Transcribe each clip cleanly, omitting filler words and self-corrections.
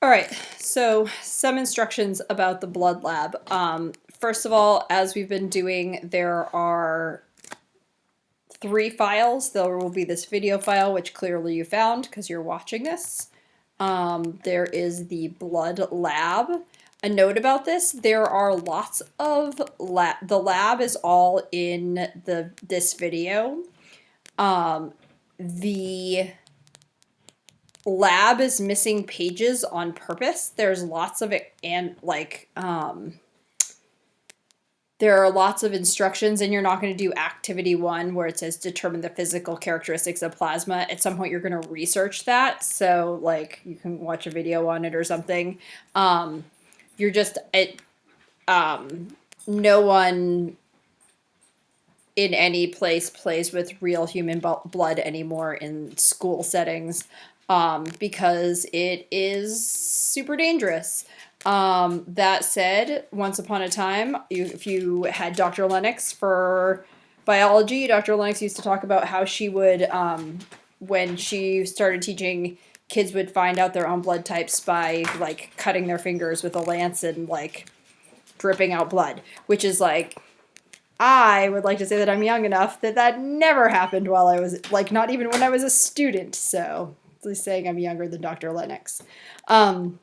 All right, so some instructions about the blood lab. First of all, as we've been doing, there are 3 files. There will be this video file, which clearly you found because you're watching this. There is the blood lab. A note about this, there are lots of the lab is all in this video. The lab is missing pages on purpose. There's lots of it, and there are lots of instructions, and you're not going to do activity 1 where it says determine the physical characteristics of plasma. At some point you're going to research that, so like you can watch a video on it or something. You're just no one in any place plays with real human blood anymore in school settings, because it is super dangerous. That said, once upon a time, if you had Dr. Lennox for biology, Dr. Lennox used to talk about how she would, when she started teaching, kids would find out their own blood types by like cutting their fingers with a lance and like dripping out blood, which is like, I would like to say that I'm young enough that that never happened while I was, like, not even when I was a student. So, at least saying I'm younger than Dr. Lennox. All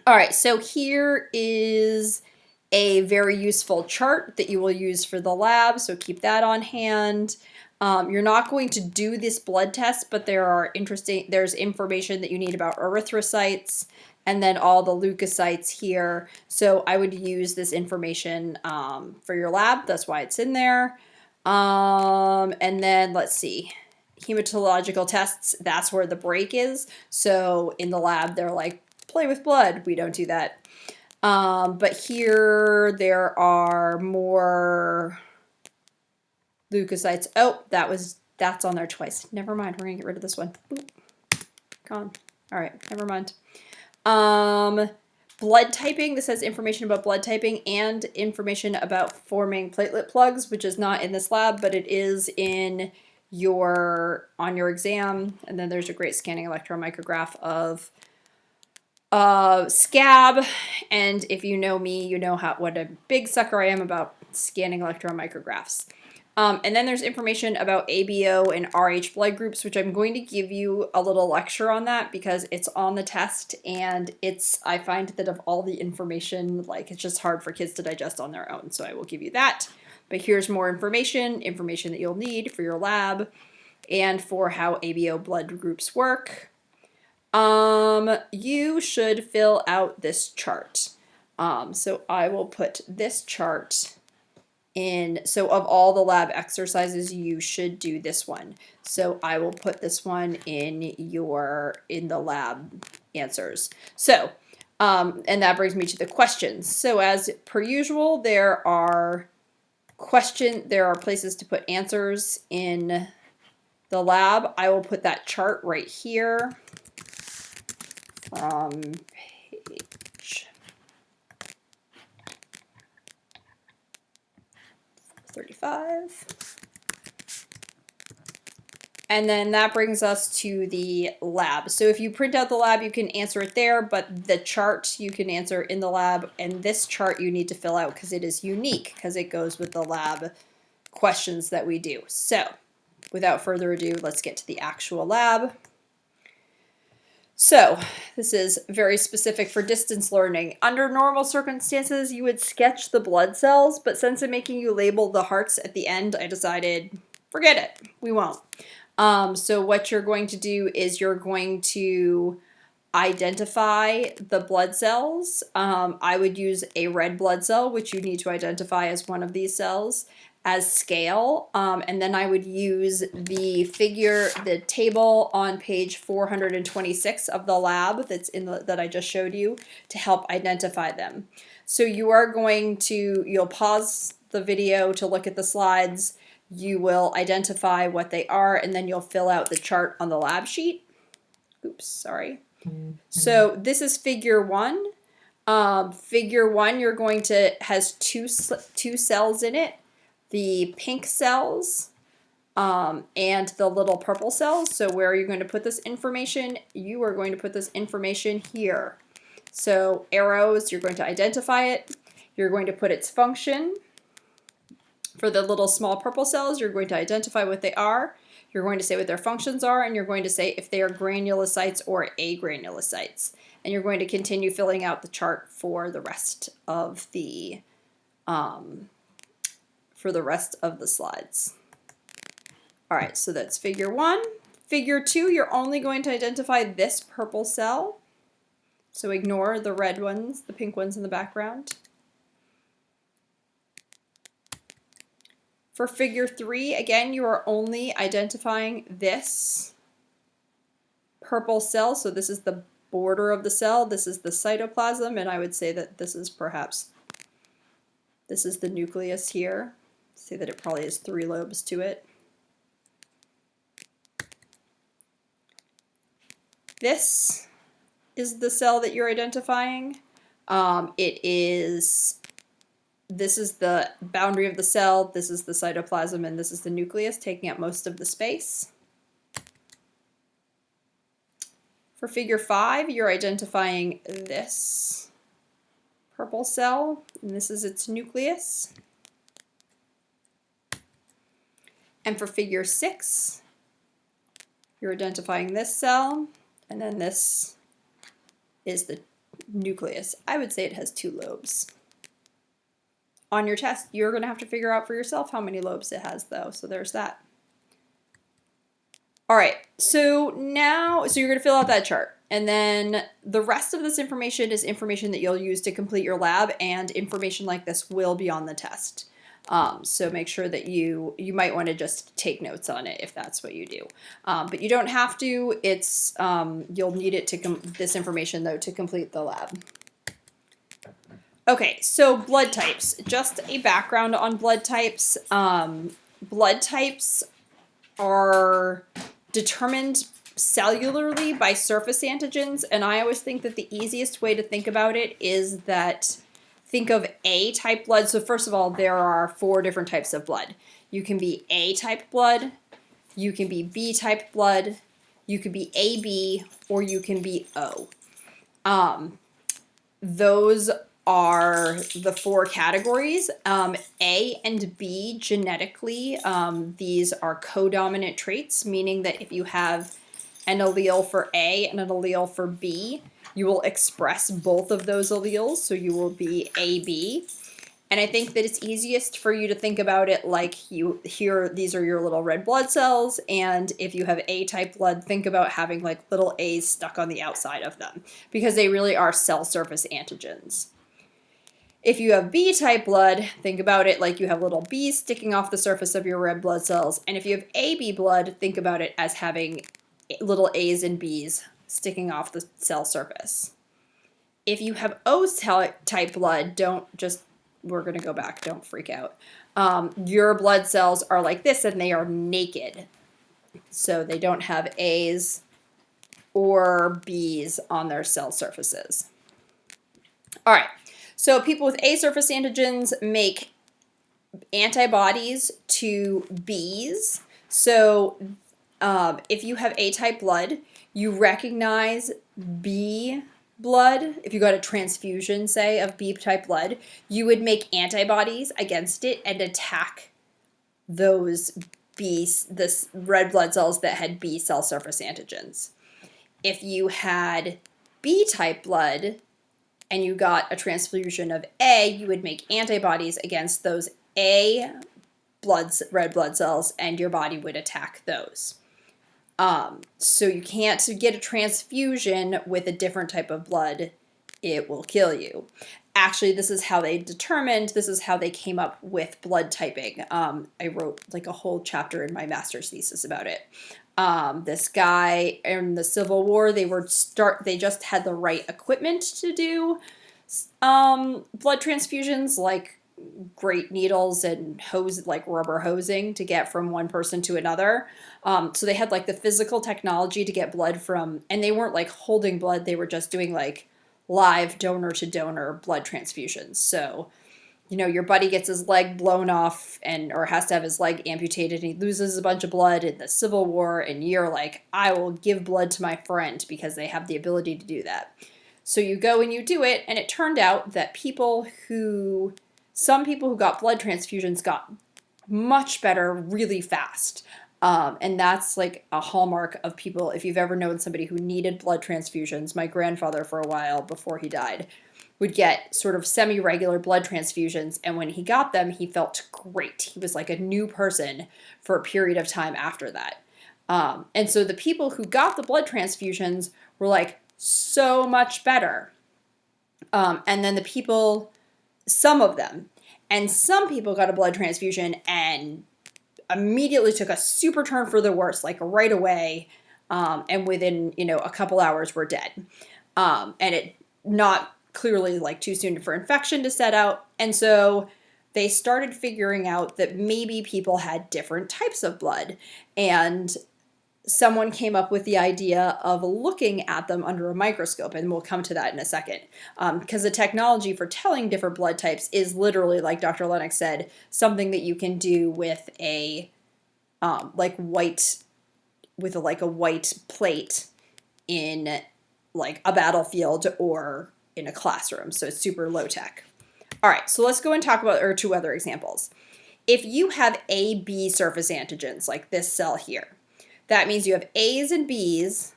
right, so here is a very useful chart that you will use for the lab, so keep that on hand. You're not going to do this blood test, but there's information that you need about erythrocytes and then all the leukocytes here. So I would use this information for your lab. That's why it's in there. And then let's see, hematological tests, that's where the break is. So in the lab, they're like, play with blood. We don't do that. But here there are more leukocytes. Oh, that's on there twice. Never mind. We're gonna get rid of this one. Boop. Gone. All right. Never mind. Blood typing. This has information about blood typing and information about forming platelet plugs, which is not in this lab, but it is in on your exam. And then there's a great scanning electron micrograph of scab, and if you know me, you know what a big sucker I am about scanning electron micrographs. And then there's information about ABO and RH blood groups, which I'm going to give you a little lecture on that because it's on the test, and I find that of all the information, like, it's just hard for kids to digest on their own, so I will give you that. But here's more information that you'll need for your lab and for how ABO blood groups work. You should fill out this chart. So I will put this chart in. So of all the lab exercises, you should do this one. So I will put this one in the lab answers. So, and that brings me to the questions. So as per usual, there are places to put answers in the lab. I will put that chart right here. From page 35. And then that brings us to the lab. So if you print out the lab, you can answer it there, but the chart you can answer in the lab, and this chart you need to fill out because it is unique, because it goes with the lab questions that we do. So without further ado, let's get to the actual lab. So this is very specific for distance learning. Under normal circumstances, you would sketch the blood cells, but since I'm making you label the hearts at the end, I decided, forget it, we won't. So what you're going to do is you're going to identify the blood cells. I would use a red blood cell, which you need to identify as one of these cells, as scale, and then I would use the table on page 426 of the lab that I just showed you to help identify them. So you'll pause the video to look at the slides, you will identify what they are, and then you'll fill out the chart on the lab sheet. Oops, sorry. So this is figure 1. Figure 1 has two cells in it. The pink cells and the little purple cells. So where are you going to put this information? You are going to put this information here. So arrows, you're going to identify it. You're going to put its function. For the little small purple cells, you're going to identify what they are. You're going to say what their functions are, and you're going to say if they are granulocytes or agranulocytes. And you're going to continue filling out the chart for the rest of the slides. All right, so that's figure 1. Figure 2, you're only going to identify this purple cell. So ignore the red ones, the pink ones in the background. For figure 3, again, you are only identifying this purple cell. So this is the border of the cell. This is the cytoplasm, and I would say that this is the nucleus here. Say that it probably has 3 lobes to it. This is the cell that you're identifying. This is the boundary of the cell, this is the cytoplasm, and this is the nucleus, taking up most of the space. For figure 5, you're identifying this purple cell, and this is its nucleus. And for figure 6, you're identifying this cell, and then this is the nucleus. I would say it has 2 lobes. On your test, you're going to have to figure out for yourself how many lobes it has, though, so there's that. All right, so you're going to fill out that chart, and then the rest of this information is information that you'll use to complete your lab, and information like this will be on the test. So make sure that you might want to just take notes on it if that's what you do. But you don't have to. It's you'll need it this information though to complete the lab. Okay, so blood types. Just a background on blood types. Blood types are determined cellularly by surface antigens, and I always think that the easiest way to think about it is that think of A-type blood. So first of all, there are 4 different types of blood. You can be A-type blood, you can be B-type blood, you can be AB, or you can be O. Those are the 4 categories. A and B genetically, these are co-dominant traits, meaning that if you have an allele for A and an allele for B, you will express both of those alleles, so you will be AB. And I think that it's easiest for you to think about it like these are your little red blood cells, and if you have A-type blood, think about having like little A's stuck on the outside of them, because they really are cell surface antigens. If you have B-type blood, think about it like you have little B's sticking off the surface of your red blood cells, and if you have AB blood, think about it as having little A's and B's sticking off the cell surface. If you have O-type blood, we're going to go back, don't freak out. Your blood cells are like this, and they are naked. So they don't have A's or B's on their cell surfaces. All right, so people with A surface antigens make antibodies to B's. So if you have A-type blood, you recognize B blood. If you got a transfusion, say, of B-type blood, you would make antibodies against it and attack those the red blood cells that had B cell surface antigens. If you had B-type blood and you got a transfusion of A, you would make antibodies against those A red blood cells, and your body would attack those. So you can't get a transfusion with a different type of blood. It will kill you. Actually, this is how they came up with blood typing. I wrote like a whole chapter in my master's thesis about it. This guy in the Civil War, they just had the right equipment to do blood transfusions, like great needles and like rubber hosing to get from one person to another. So they had like the physical technology to get blood from, and they weren't like holding blood, they were just doing like live donor to donor blood transfusions. So, your buddy gets his leg blown off or has to have his leg amputated, and he loses a bunch of blood in the Civil War, and you're like, I will give blood to my friend because they have the ability to do that. So you go and you do it, and it turned out that some people who got blood transfusions got much better really fast. And that's like a hallmark of people. If you've ever known somebody who needed blood transfusions, my grandfather, for a while before he died, would get sort of semi-regular blood transfusions, and when he got them, he felt great. He was like a new person for a period of time after that. And so the people who got the blood transfusions were like so much better. And then some of them, and some people got a blood transfusion and immediately took a super turn for the worse, like right away, and within, a couple hours were dead. And it not clearly like too soon for infection to set out. And so they started figuring out that maybe people had different types of blood. And someone came up with the idea of looking at them under a microscope, and we'll come to that in a second. Because the technology for telling different blood types is literally, like Dr. Lennox said, something that you can do with a white plate in like a battlefield or in a classroom. So it's super low tech. All right, so let's go and talk about two other examples. If you have A-B surface antigens, like this cell here, that means you have A's and B's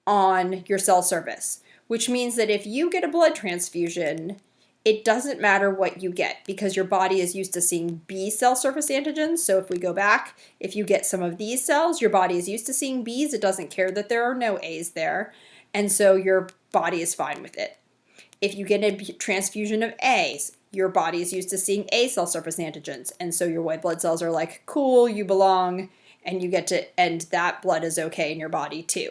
on your cell surface, which means that if you get a blood transfusion, it doesn't matter what you get because your body is used to seeing B cell surface antigens. So if we go back, if you get some of these cells, your body is used to seeing B's. It doesn't care that there are no A's there. And so your body is fine with it. If you get a transfusion of A's, your body is used to seeing A cell surface antigens. And so your white blood cells are like, cool, you belong, and that blood is okay in your body too.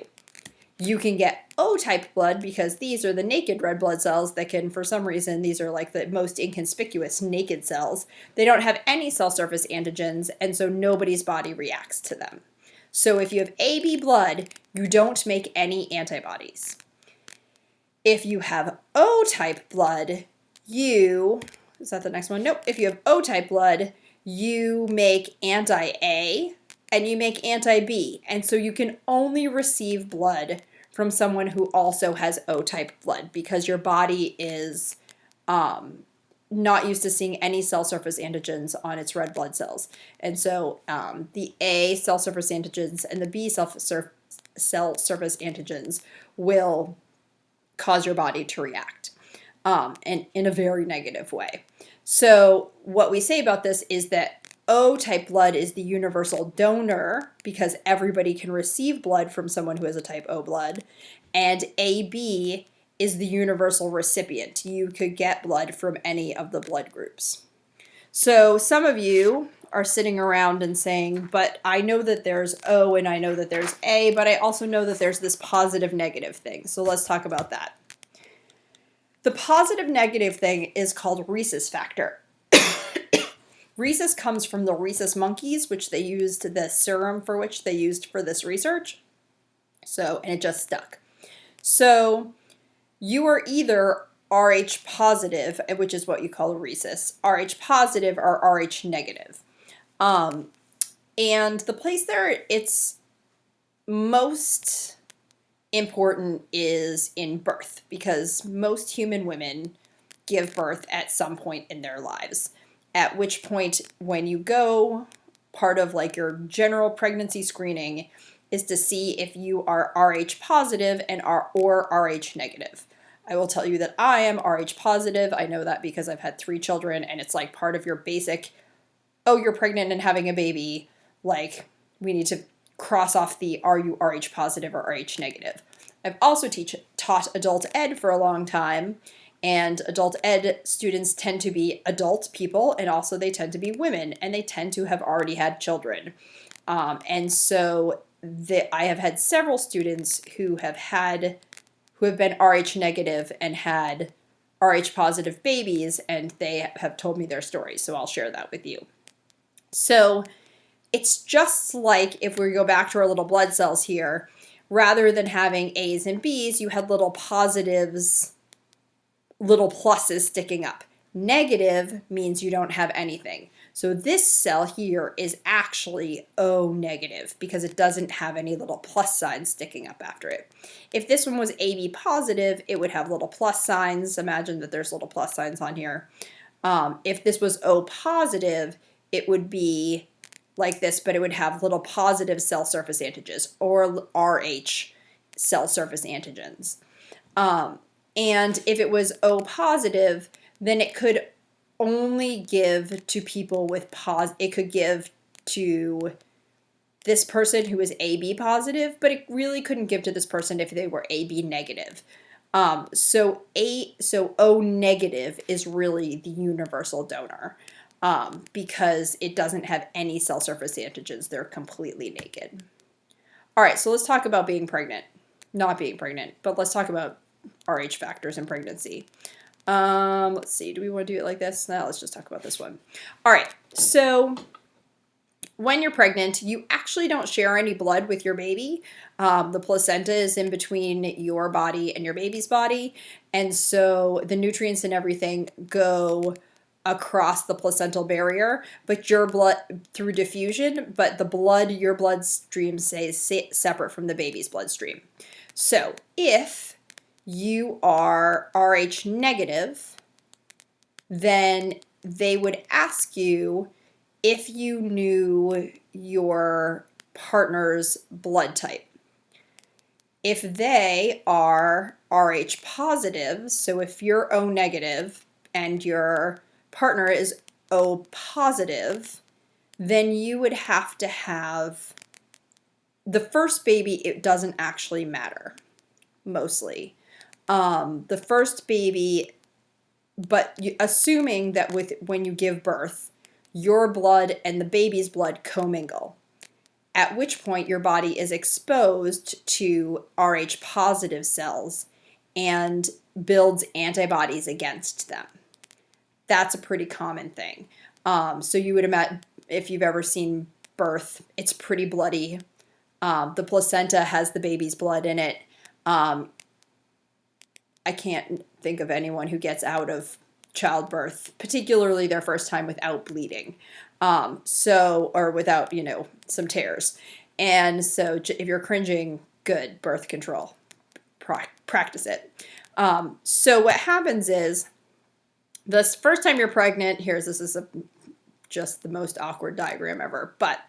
You can get O-type blood because these are the naked red blood cells that can, for some reason, these are like the most inconspicuous naked cells. They don't have any cell surface antigens, and so nobody's body reacts to them. So if you have AB blood, you don't make any antibodies. If you have O-type blood, is that the next one? Nope. If you have O-type blood, you make anti-A and you make anti-B. And so you can only receive blood from someone who also has O-type blood because your body is not used to seeing any cell surface antigens on its red blood cells. And so the A cell surface antigens and the B cell surface antigens will cause your body to react and in a very negative way. So what we say about this is that O-type blood is the universal donor because everybody can receive blood from someone who has a type O blood, and AB is the universal recipient. You could get blood from any of the blood groups. So some of you are sitting around and saying, but I know that there's O and I know that there's A, but I also know that there's this positive negative thing. So let's talk about that. The positive negative thing is called rhesus factor. Rhesus comes from the rhesus monkeys, which they used the serum for which they used for this research. And it just stuck. So you are either Rh positive, which is what you call a rhesus, Rh positive or Rh negative. And the place there it's most important is in birth because most human women give birth at some point in their lives. At which point, when you go, part of like your general pregnancy screening is to see if you are Rh positive or Rh negative. I will tell you that I am Rh positive. I know that because I've had 3 children, and it's like part of your basic, oh, you're pregnant and having a baby, like we need to cross off the are you Rh positive or Rh negative. I've also taught adult ed for a long time, and adult ed students tend to be adult people, and also they tend to be women, and they tend to have already had children. And so I have had several students who have been Rh negative and had Rh positive babies, and they have told me their stories, so I'll share that with you. So it's just like if we go back to our little blood cells here, rather than having A's and B's, you had little positives, little pluses sticking up. Negative means you don't have anything. So this cell here is actually O negative because it doesn't have any little plus signs sticking up after it. If this one was AB positive, it would have little plus signs. Imagine that there's little plus signs on here. If this was O positive, it would be like this, but it would have little positive cell surface antigens, or RH cell surface antigens. And if it was O positive, then it could only give to people with it could give to this person who is AB positive, but it really couldn't give to this person if they were AB negative. So O negative is really the universal donor, because it doesn't have any cell surface antigens. They're completely naked. All right, so let's talk about being pregnant. Not being pregnant, but let's talk about RH factors in pregnancy. Let's see, do we want to do it like this? No, let's just talk about this one. All right, so when you're pregnant, you actually don't share any blood with your baby. The placenta is in between your body and your baby's body, and so the nutrients and everything go across the placental barrier, but your blood through diffusion, but your bloodstream stays separate from the baby's bloodstream. So if you are RH negative, then they would ask you if you knew your partner's blood type. If they are RH positive, so if you're O negative and your partner is O positive, then you would have to have the first baby. It doesn't actually matter, mostly. The first baby, but assuming that when you give birth, your blood and the baby's blood commingle, at which point your body is exposed to RH positive cells and builds antibodies against them. That's a pretty common thing. So you would imagine, if you've ever seen birth, it's pretty bloody. The placenta has the baby's blood in it. I can't think of anyone who gets out of childbirth, particularly their first time, without bleeding. Or without, some tears. And so if you're cringing, good, birth control. Practice it. So what happens is, this first time you're pregnant, this is just the most awkward diagram ever, but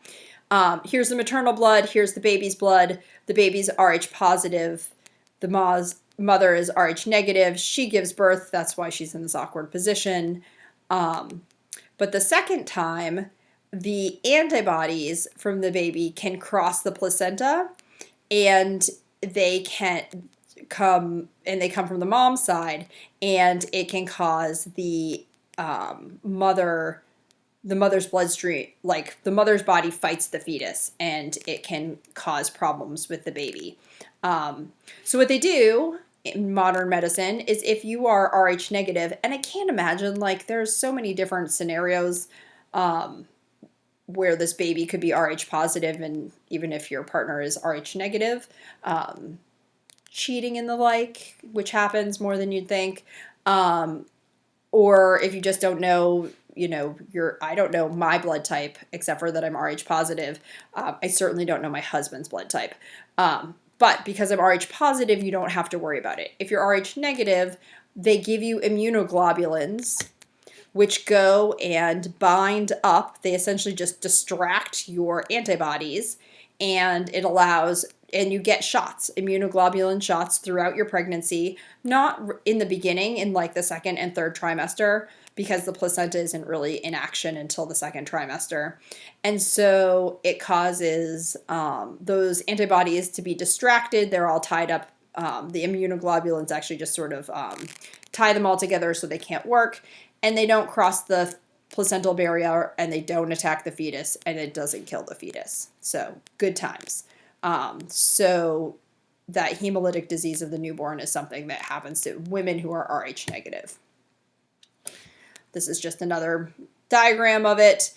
here's the maternal blood, here's the baby's blood. The baby's RH positive. The mother is RH negative. She gives birth. That's why she's in this awkward position. But the second time, the antibodies from the baby can cross the placenta, and they can come from the mom's side, and it can cause the mother's bloodstream, like the mother's body fights the fetus, and it can cause problems with the baby. So what they do in modern medicine is, if you are RH negative, and I can't imagine, there's so many different scenarios where this baby could be RH positive, and even if your partner is RH negative, cheating and the like, which happens more than you'd think, or if you just don't know, I don't know my blood type, except for that I'm RH positive. I certainly don't know my husband's blood type. But because I'm RH positive, you don't have to worry about it. If you're RH negative, they give you immunoglobulins, which go and bind up. They essentially just distract your antibodies, and you get shots, immunoglobulin shots throughout your pregnancy, not in the beginning, in the second and third trimester, because the placenta isn't really in action until the second trimester. And so it causes those antibodies to be distracted. They're all tied up. The immunoglobulins actually just sort of tie them all together so they can't work, and they don't cross the placental barrier, and they don't attack the fetus, and it doesn't kill the fetus. So good times. So that hemolytic disease of the newborn is something that happens to women who are RH negative. This is just another diagram of it.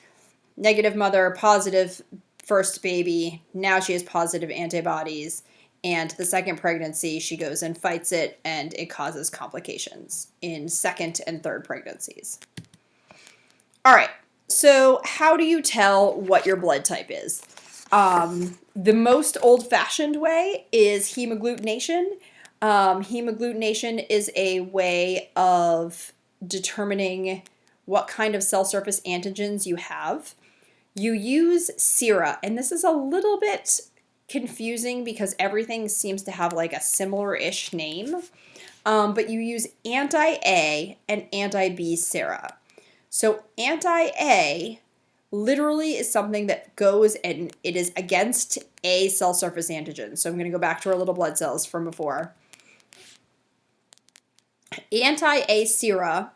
Negative mother, positive first baby. Now she has positive antibodies. And the second pregnancy, she goes and fights it, and it causes complications in second and third pregnancies. All right. So how do you tell what your blood type is? The most old-fashioned way is hemagglutination. Hemagglutination is a way of determining what kind of cell surface antigens you have. You use sera, and this is a little bit confusing because everything seems to have like a similar-ish name, but you use anti-A and anti-B sera. So anti-A literally is something that goes and it is against A cell surface antigen. So I'm going to go back to our little blood cells from before. Anti-A sera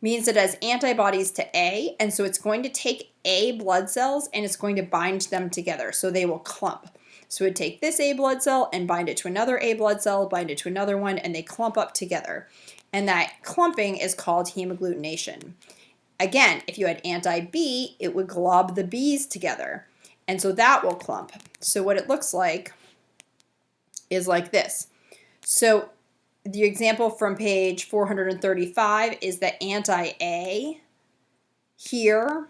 means it has antibodies to A, and so it's going to take A blood cells and it's going to bind them together, so they will clump. So it would take this A blood cell and bind it to another A blood cell, bind it to another one, and they clump up together. And that clumping is called hemagglutination. Again, if you had anti-B, it would glob the B's together, and so that will clump. So what it looks like is like this. So the example from page 435 is that anti-A here,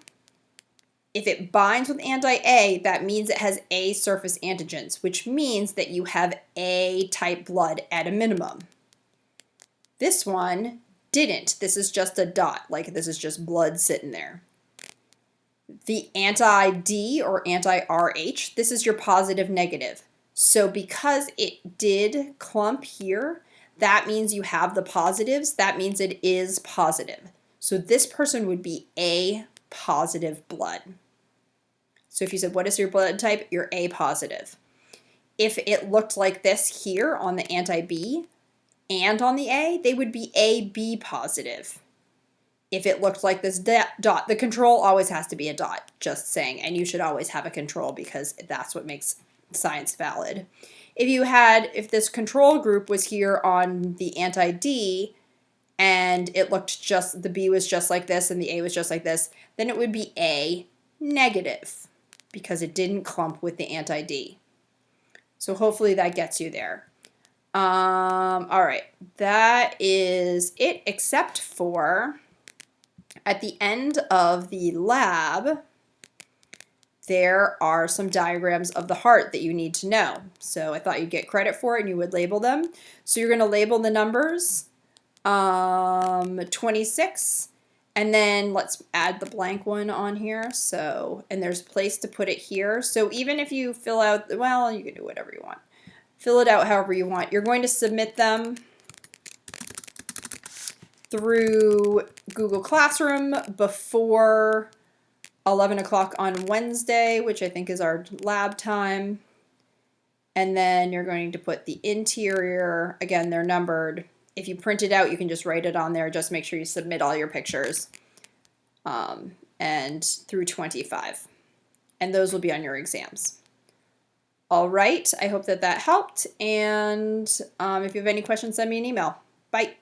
if it binds with anti-A, that means it has A surface antigens, which means that you have A-type blood at a minimum. This one didn't. This is just a dot, like this is just blood sitting there. The anti-D or anti-RH, this is your positive negative. So because it did clump here, that means you have the positives. That means it is positive. So this person would be A positive blood. So if you said, what is your blood type? You're A positive. If it looked like this here on the anti-B and on the A, they would be AB positive. If it looked like this dot, the control always has to be a dot, just saying, and you should always have a control because that's what makes science valid. If this control group was here on the anti-D and it looked just, the B was just like this and the A was just like this, then it would be A negative because it didn't clump with the anti-D. So hopefully that gets you there. All right, that is it, except for at the end of the lab, there are some diagrams of the heart that you need to know. So I thought you'd get credit for it and you would label them. So you're going to label the numbers 26, and then let's add the blank one on here. So, and there's a place to put it here. So even if you fill out, well, you can do whatever you want. Fill it out however you want. You're going to submit them through Google Classroom before 11 o'clock on Wednesday, which I think is our lab time. And then you're going to put the interior, again, they're numbered. If you print it out, you can just write it on there. Just make sure you submit all your pictures and through 25. And those will be on your exams. All right, I hope that helped. And if you have any questions, send me an email. Bye.